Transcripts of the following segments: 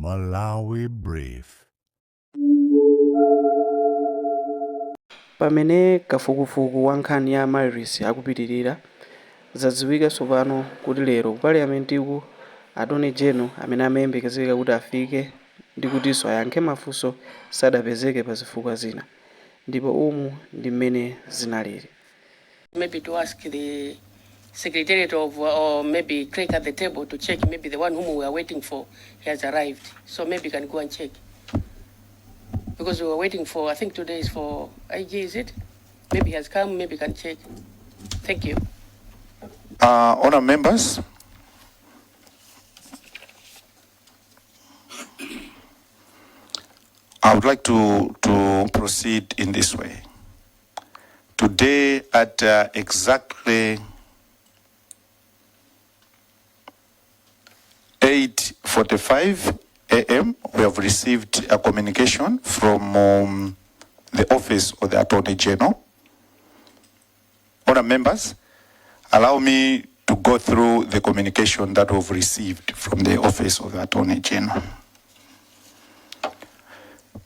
Malawi Brief. Pamene kafukufuku wa nkhani ya Maris akupitirira, zadziwika tsopano kuti lero ku Parliament Attorney General amene amayembekezeka kuti afike ndi kutinso ayankhe mafunso sadapezeke pa zifukwa zina, ndipo umu ndi mmene zinalili. Maybe to ask the Secretariat of, or maybe click at the table to check, maybe the one whom we are waiting for has arrived. So maybe you can go and check. Because we were waiting for, I think today is for IG, is it? Maybe he has come, maybe you can check. Thank you. Honour members, I would like to proceed in this way. Today at exactly 8:45 a.m. we have received a communication from the Office of the Attorney General. Honour members, allow me to go through the communication that we've received from the Office of the Attorney General.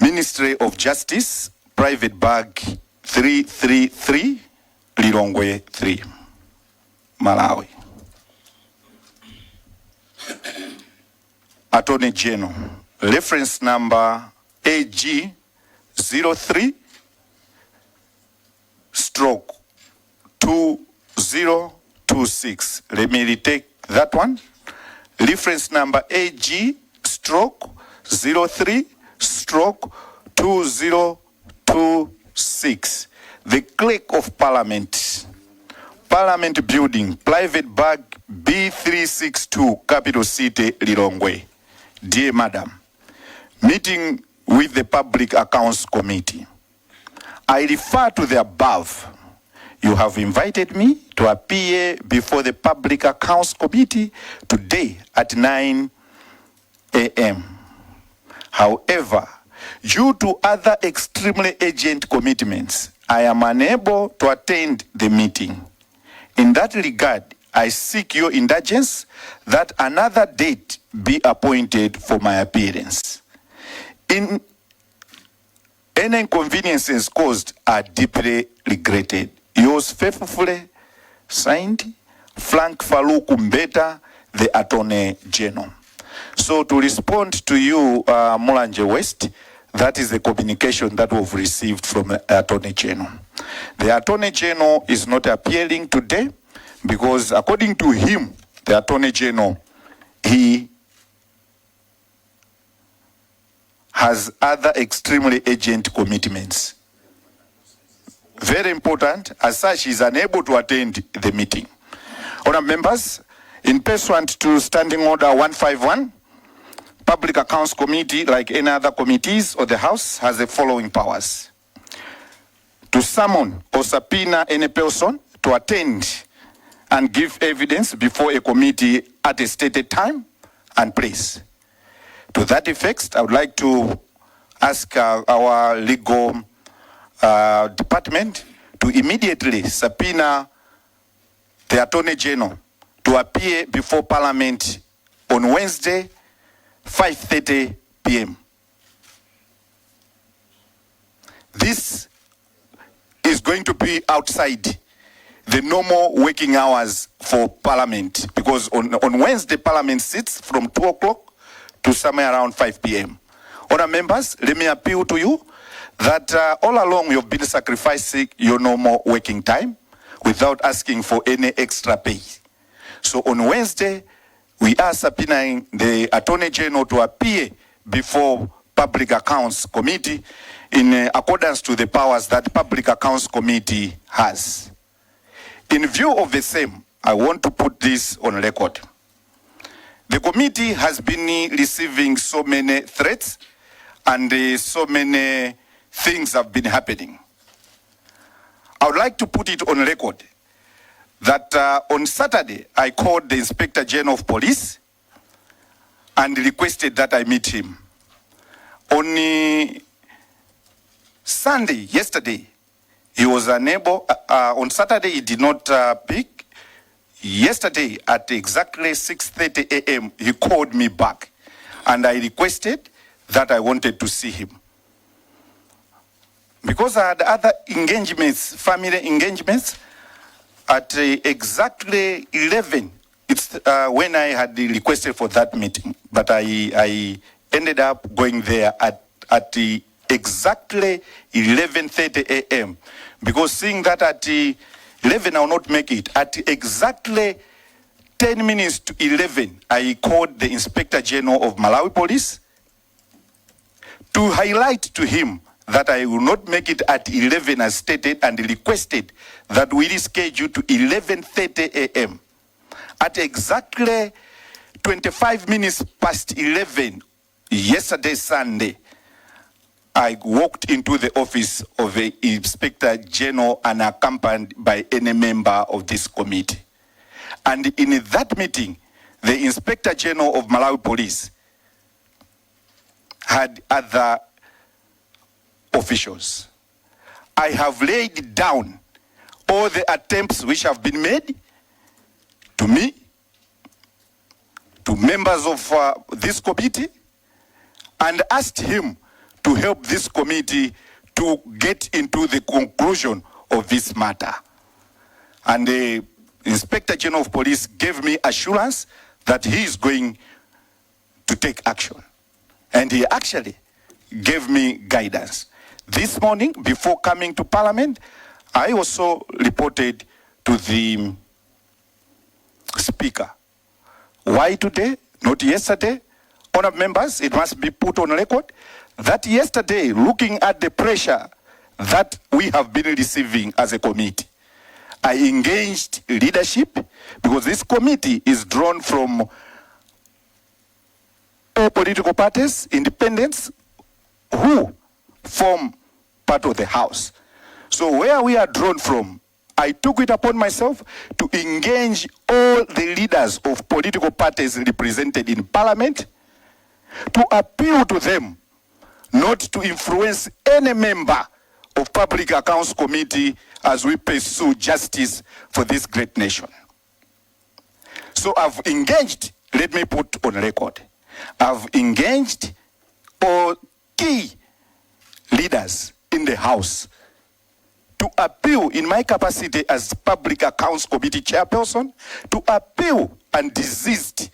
Ministry of Justice, Private Bag 333, Lilongwe 3, Malawi. Attorney General, reference number AG 03/2026. Let me retake that one. Reference number AG 03/2026. The Clerk of Parliament, Parliament Building, Private Bag B362, Capital City, Lilongwe. Dear Madam, meeting with the Public Accounts Committee. I refer to the above. You have invited me to appear before the Public Accounts Committee today at 9 a.m. However, due to other extremely urgent commitments, I am unable to attend the meeting. In that regard, I seek your indulgence that another date be appointed for my appearance. In any inconveniences caused are deeply regretted. Yours faithfully, signed, Frank Farouk Mbeta, the Attorney General. So to respond to you, Mulanje West, that is the communication that we've received from the Attorney General. The Attorney General is not appearing today because according to him, the Attorney General, he has other extremely urgent commitments. Very important, as such, he is unable to attend the meeting. Honour members, in pursuant to Standing Order 151, Public Accounts Committee, like any other committees of the House, has the following powers: to summon or subpoena any person to attend and give evidence before a committee at a stated time and place. To that effect, I would like to ask our legal department to immediately subpoena the Attorney General to appear before Parliament on Wednesday, 5:30 p.m. This is going to be outside the normal working hours for Parliament, because on Wednesday, Parliament sits from 2 o'clock to somewhere around 5 p.m. Honour members, let me appeal to you that all along you have been sacrificing your normal working time without asking for any extra pay. So on Wednesday, we are subpoenaing the Attorney General to appear before Public Accounts Committee in accordance to the powers that Public Accounts Committee has. In view of the same, I want to put this on record. The committee has been receiving so many threats and so many things have been happening. I would like to put it on record that on Saturday, I called the Inspector General of Police and requested that I meet him. On Sunday, yesterday, he was unable. On Saturday, he did not pick. Yesterday, at exactly 6:30 a.m., he called me back and I requested that I wanted to see him. Because I had other engagements, family engagements, at exactly 11, it's when I had requested for that meeting. But I ended up going there at exactly 11:30 a.m. Because seeing that at 11 I will not make it. At exactly 10 minutes to 11, I called the Inspector General of Malawi Police to highlight to him that I will not make it at 11 as stated, and requested that we reschedule to 11:30 a.m. At exactly 25 minutes past 11, yesterday Sunday, I walked into the office of the Inspector General unaccompanied by any member of this committee. And in that meeting, the Inspector General of Malawi Police had other officials. I have laid down all the attempts which have been made to me, to members of this committee, and asked him to help this committee to get into the conclusion of this matter. And the Inspector General of Police gave me assurance that he is going to take action. And he actually gave me guidance. This morning, before coming to Parliament, I also reported to the Speaker. Why today, not yesterday? Honourable members, it must be put on record that yesterday, looking at the pressure that we have been receiving as a committee, I engaged leadership, because this committee is drawn from all political parties, independents, who form part of the House. So where we are drawn from, I took it upon myself to engage all the leaders of political parties represented in Parliament, to appeal to them not to influence any member of Public Accounts Committee as we pursue justice for this great nation. So I've engaged, let me put on record, I've engaged all key leaders in the House to appeal in my capacity as Public Accounts Committee chairperson, to appeal and desist,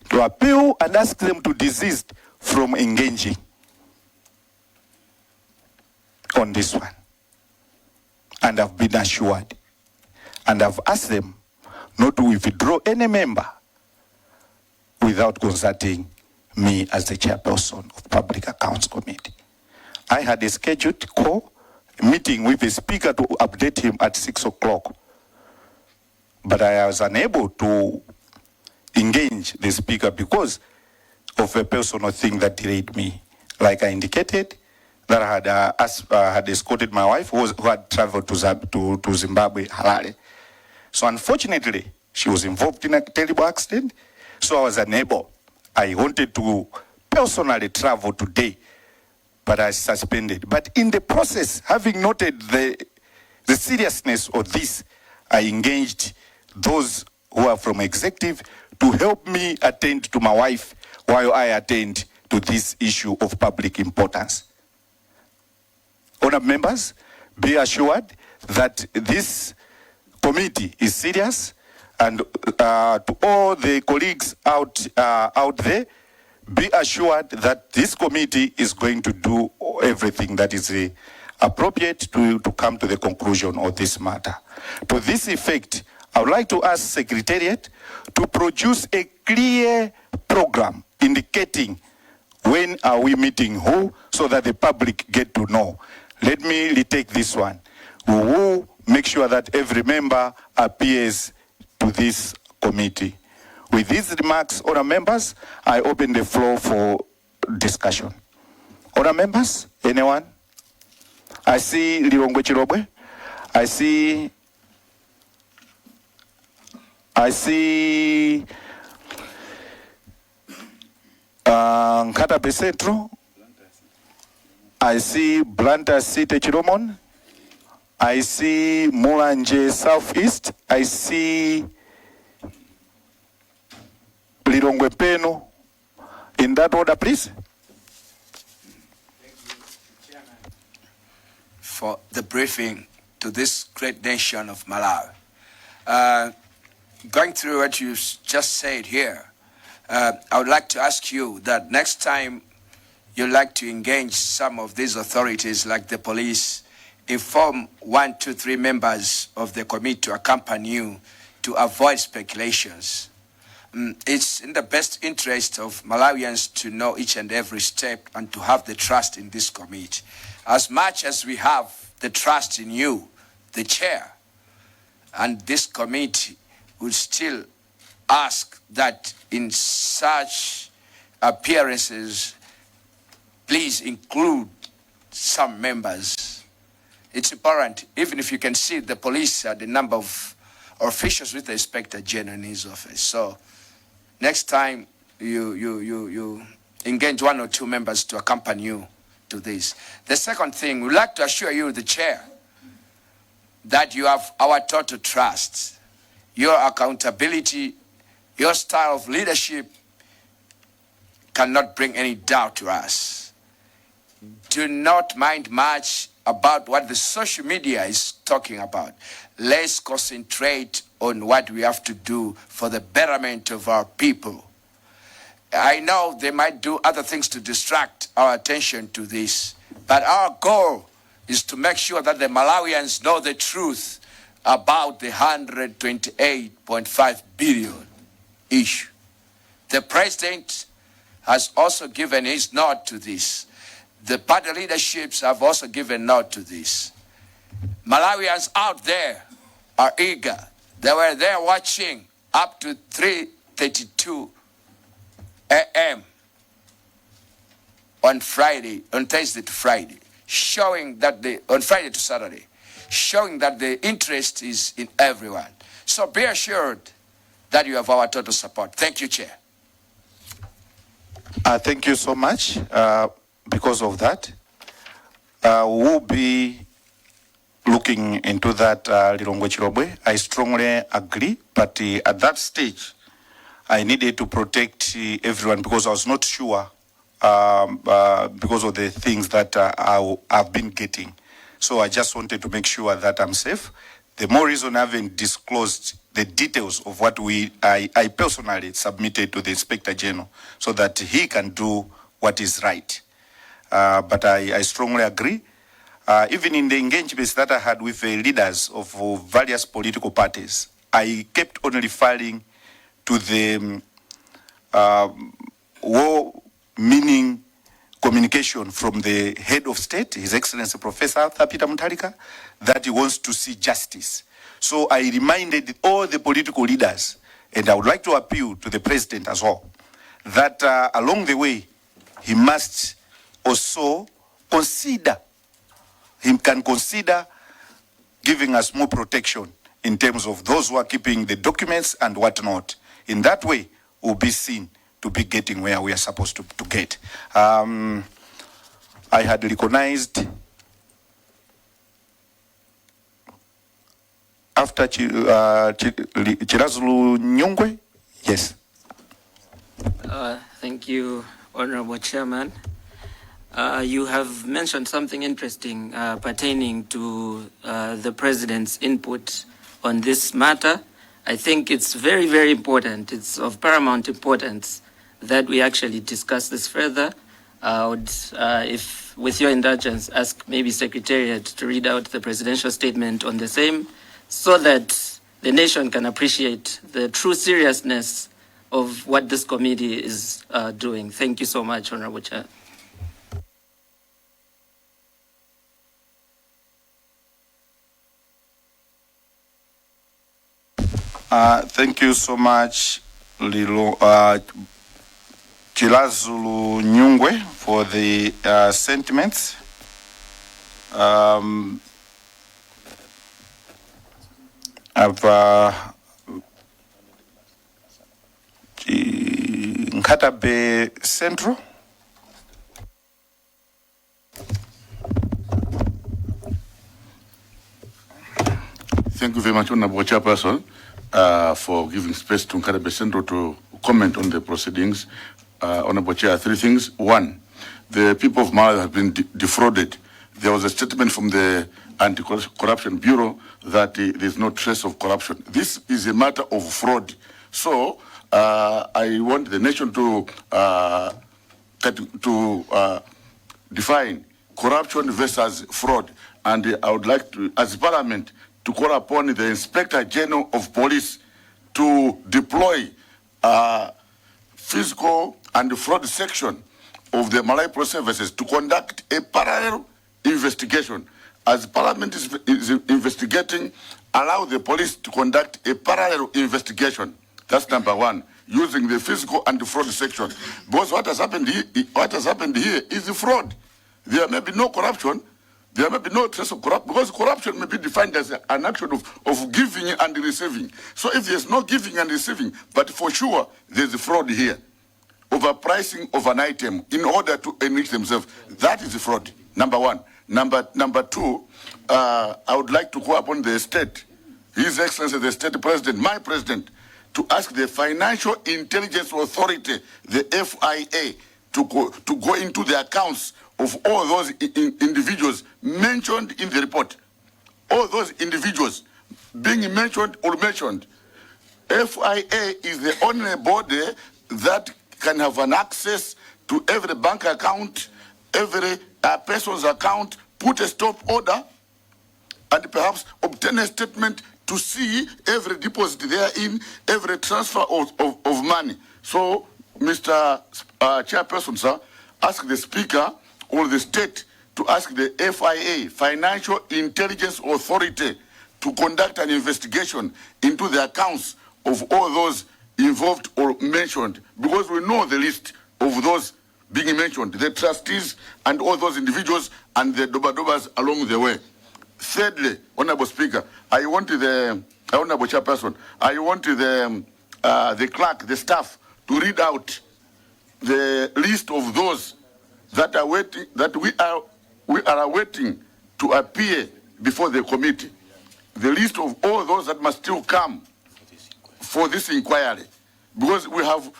to appeal and ask them to desist from engaging on this one. And I've been assured, and I've asked them not to withdraw any member without consulting me as the chairperson of Public Accounts Committee. I had a scheduled meeting with the Speaker to update him at 6 o'clock. But I was unable to engage the Speaker because of a personal thing that delayed me. Like I indicated, that I had escorted my wife who had traveled to Zimbabwe, Harare. So unfortunately, she was involved in a terrible accident, so I was unable. I wanted to personally travel today, but I suspended. But in the process, having noted the seriousness of this, I engaged those who are from executive to help me attend to my wife while I attend to this issue of public importance. Honourable members, be assured that this committee is serious, and to all the colleagues out there, be assured that this committee is going to do everything that is appropriate to come to the conclusion of this matter. To this effect, I would like to ask Secretariat to produce a clear program indicating when are we meeting who, so that the public get to know. Let me retake this one. We will make sure that every member appears to this committee. With these remarks, honour members, I open the floor for discussion. Honour members, anyone? I see Lirongwe Chirobwe. I see Nkata Centro. I see Blanta City Chiromon. I see Mulanje Southeast. I see Lirongwe Peno. In that order, please. For the briefing to this great nation of Malawi. Going through what you just said here, I would like to ask you that next time you like to engage some of these authorities like the police, inform 1, 2, 3 members of the committee to accompany you to avoid speculations. It's in the best interest of Malawians to know each and every step and to have the trust in this committee. As much as we have the trust in you, the chair, and this committee would still ask that in such appearances, please include some members. It's important, even if you can see the police, the number of officials with the Inspector General in his office. So next time you engage 1 or 2 members to accompany you to this. The second thing, we'd like to assure you, the chair, that you have our total trust. Your accountability, your style of leadership cannot bring any doubt to us. Do not mind much about what the social media is talking about. Let's concentrate on what we have to do for the betterment of our people. I know they might do other things to distract our attention to this, but our goal is to make sure that the Malawians know the truth about the 128.5 billion issue. The president has also given his nod to this. The party leaderships have also given nod to this. Malawians out there are eager. They were there watching up to 3:32 a.m. on Friday, on Thursday to Friday, showing that on Friday to Saturday, showing that the interest is in everyone. So be assured that you have our total support. Thank you, Chair. Thank you so much. Because of that, we'll be looking into that, Lilongwe Chirobwe. I strongly agree, but at that stage, I needed to protect everyone because I was not sure because of the things that I've been getting. So I just wanted to make sure that I'm safe. The more reason I haven't disclosed the details of what I personally submitted to the Inspector General so that he can do what is right. But I strongly agree. Even in the engagements that I had with the leaders of various political parties, I kept on referring to the war-meaning communication from the head of state, His Excellency Professor Arthur Peter Mutharika, that he wants to see justice. So I reminded all the political leaders, and I would like to appeal to the president as well, that along the way, he must also consider giving us more protection in terms of those who are keeping the documents and whatnot. In that way, we'll be seen to be getting where we are supposed to get. I had recognized after Chirazulu Nyungwe. Yes. Thank you, Honorable Chairman. You have mentioned something interesting pertaining to the President's input on this matter. I think it's very, very important. It's of paramount importance that we actually discuss this further. I would, if with your indulgence, ask maybe Secretariat to read out the presidential statement on the same so that the nation can appreciate the true seriousness of what this committee is doing. Thank you so much, Honorable Chair. Thank you so much, Chilazulu Nyungwe, for the sentiments. Nkatabe Central. Thank you very much, Honorable Chairperson, for giving space to Nkatabe Central to comment on the proceedings. Honorable Chair, three things. One, the people of Malawi have been defrauded. There was a statement from the Anti-Corruption Bureau that there's no trace of corruption. This is a matter of fraud. So I want the nation to define corruption versus fraud. And I would like to, as Parliament, to call upon the Inspector General of Police to deploy fiscal and fraud section of the Malawi Police Services to conduct a parallel investigation. As Parliament is investigating, allow the police to conduct a parallel investigation. That's number one, using the fiscal and the fraud section. Because what has happened here is the fraud. There may be no corruption. There may be no trace of corruption, because corruption may be defined as an action of giving and receiving. So if there's no giving and receiving, but for sure there's a fraud here, overpricing of an item in order to enrich themselves, that is a fraud, number one. Number two, I would like to call upon the state, His Excellency the State President, my President, to ask the Financial Intelligence Authority, the FIA, to go into the accounts of all those individuals mentioned in the report. All those individuals being mentioned or mentioned. FIA is the only body that can have an access to every bank account, every person's account, put a stop order, and perhaps obtain a statement to see every deposit therein, every transfer of money. So, Mr. Chairperson, sir, ask the Speaker or the state to ask the FIA, Financial Intelligence Authority, to conduct an investigation into the accounts of all those involved or mentioned, because we know the list of those being mentioned, the trustees and all those individuals and the dobadobas along the way. Thirdly, Honorable Speaker, I want the Honorable Chairperson, I want the clerk, the staff, to read out the list of those that are waiting, that we are awaiting to appear before the committee. The list of all those that must still come for this inquiry, because we have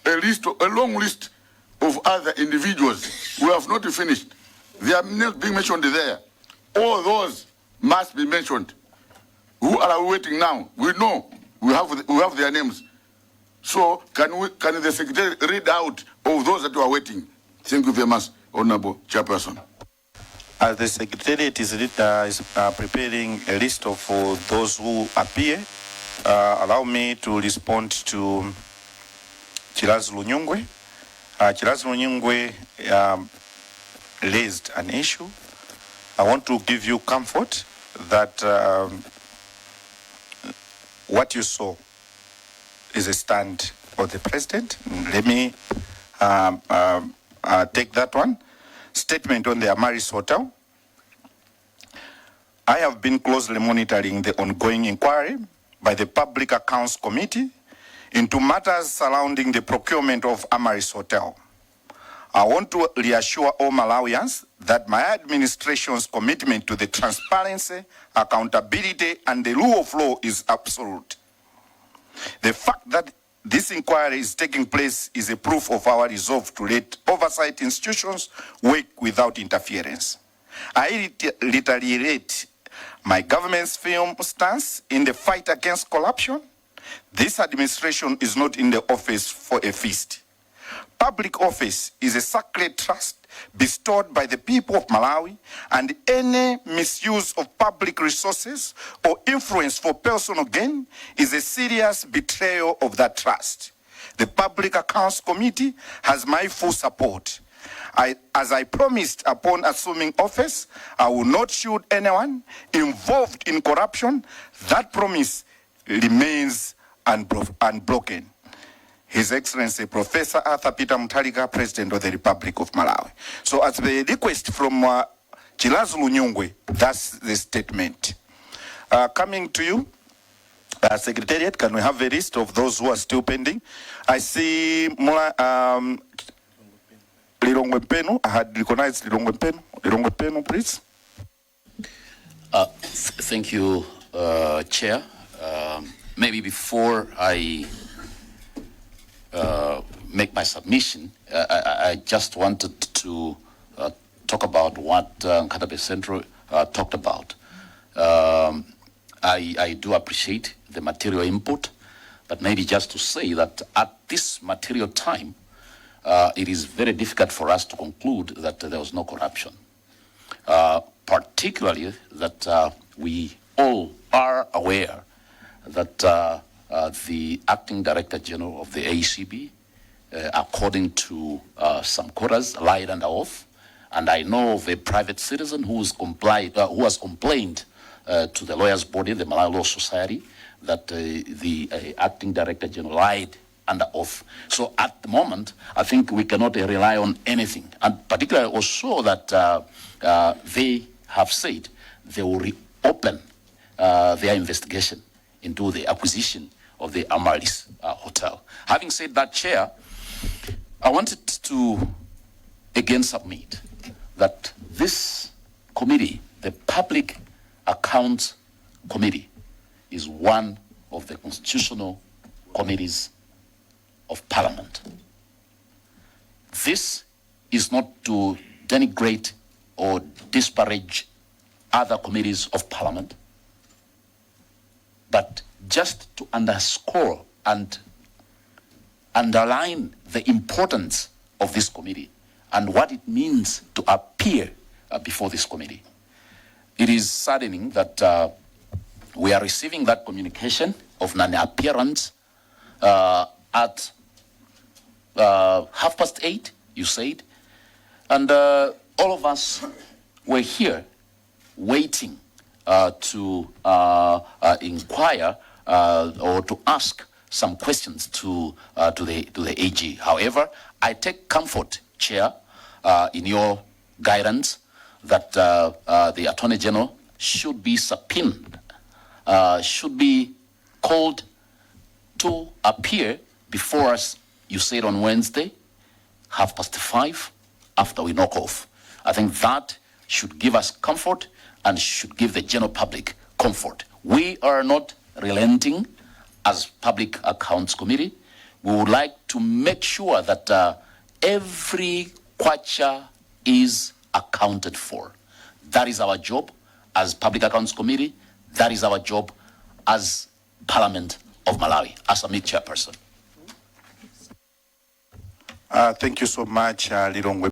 a long list of other individuals who have not finished. They are not being mentioned there. All those must be mentioned. Who are waiting now? We know we have their names. So can the Secretary read out of those that are waiting? Thank you very much, Honorable Chairperson. As the Secretariat is preparing a list of those who appear, allow me to respond to Chilazi Lunyungwe. Chilazi Lunyungwe raised an issue. I want to give you comfort that what you saw is a stand of the President. Let me take that one. Statement on the Amaris Hotel. I have been closely monitoring the ongoing inquiry by the Public Accounts Committee into matters surrounding the procurement of Amaris Hotel. I want to reassure all Malawians that my administration's commitment to the transparency, accountability, and the rule of law is absolute. The fact that this inquiry is taking place is a proof of our resolve to let oversight institutions work without interference. I reiterate my government's firm stance in the fight against corruption. This administration is not in the office for a feast. Public office is a sacred trust bestowed by the people of Malawi, and any misuse of public resources or influence for personal gain is a serious betrayal of that trust. The Public Accounts Committee has my full support. As I promised upon assuming office, I will not shoot anyone involved in corruption. That promise remains unbroken. His Excellency Professor Arthur Peter Mutharika, President of the Republic of Malawi. So as the request from Chilazi Lunyungwe, that's the statement. Coming to you, Secretariat, can we have a list of those who are still pending? I see Lilongwe Mpeno. I had recognized Lilongwe Mpeno. Lilongwe Mpeno, please. Thank you, Chair. Maybe before I make my submission, I just wanted to talk about what Nkatabe Central talked about. I do appreciate the material input, but maybe just to say that at this material time, it is very difficult for us to conclude that there was no corruption. Particularly that we all are aware that the acting director general of the ACB, according to some quotas, lied under oath. And I know of a private citizen who has complained to the lawyers' body, the Malawi Law Society, that the acting director general lied under oath. So at the moment, I think we cannot rely on anything. And particularly also that they have said they will reopen their investigation into the acquisition of the Amaris Hotel. Having said that, Chair, I wanted to again submit that this committee, the Public Accounts Committee, is one of the constitutional committees of Parliament. This is not to denigrate or disparage other committees of Parliament, but just to underscore and underline the importance of this committee and what it means to appear before this committee. It is saddening that we are receiving that communication of non-appearance at 8:30, you said, and all of us were here waiting to inquire or to ask some questions to the AG. However, I take comfort, Chair, in your guidance that the Attorney General should be subpoenaed, should be called to appear before us, you said on Wednesday, 5:30, after we knock off. I think that should give us comfort and should give the general public comfort. We are not relenting as Public Accounts Committee. We would like to make sure that every kwacha is accounted for. That is our job as Public Accounts Committee. That is our job as Parliament of Malawi, as a chairperson. Thank you so much, Lilongwe.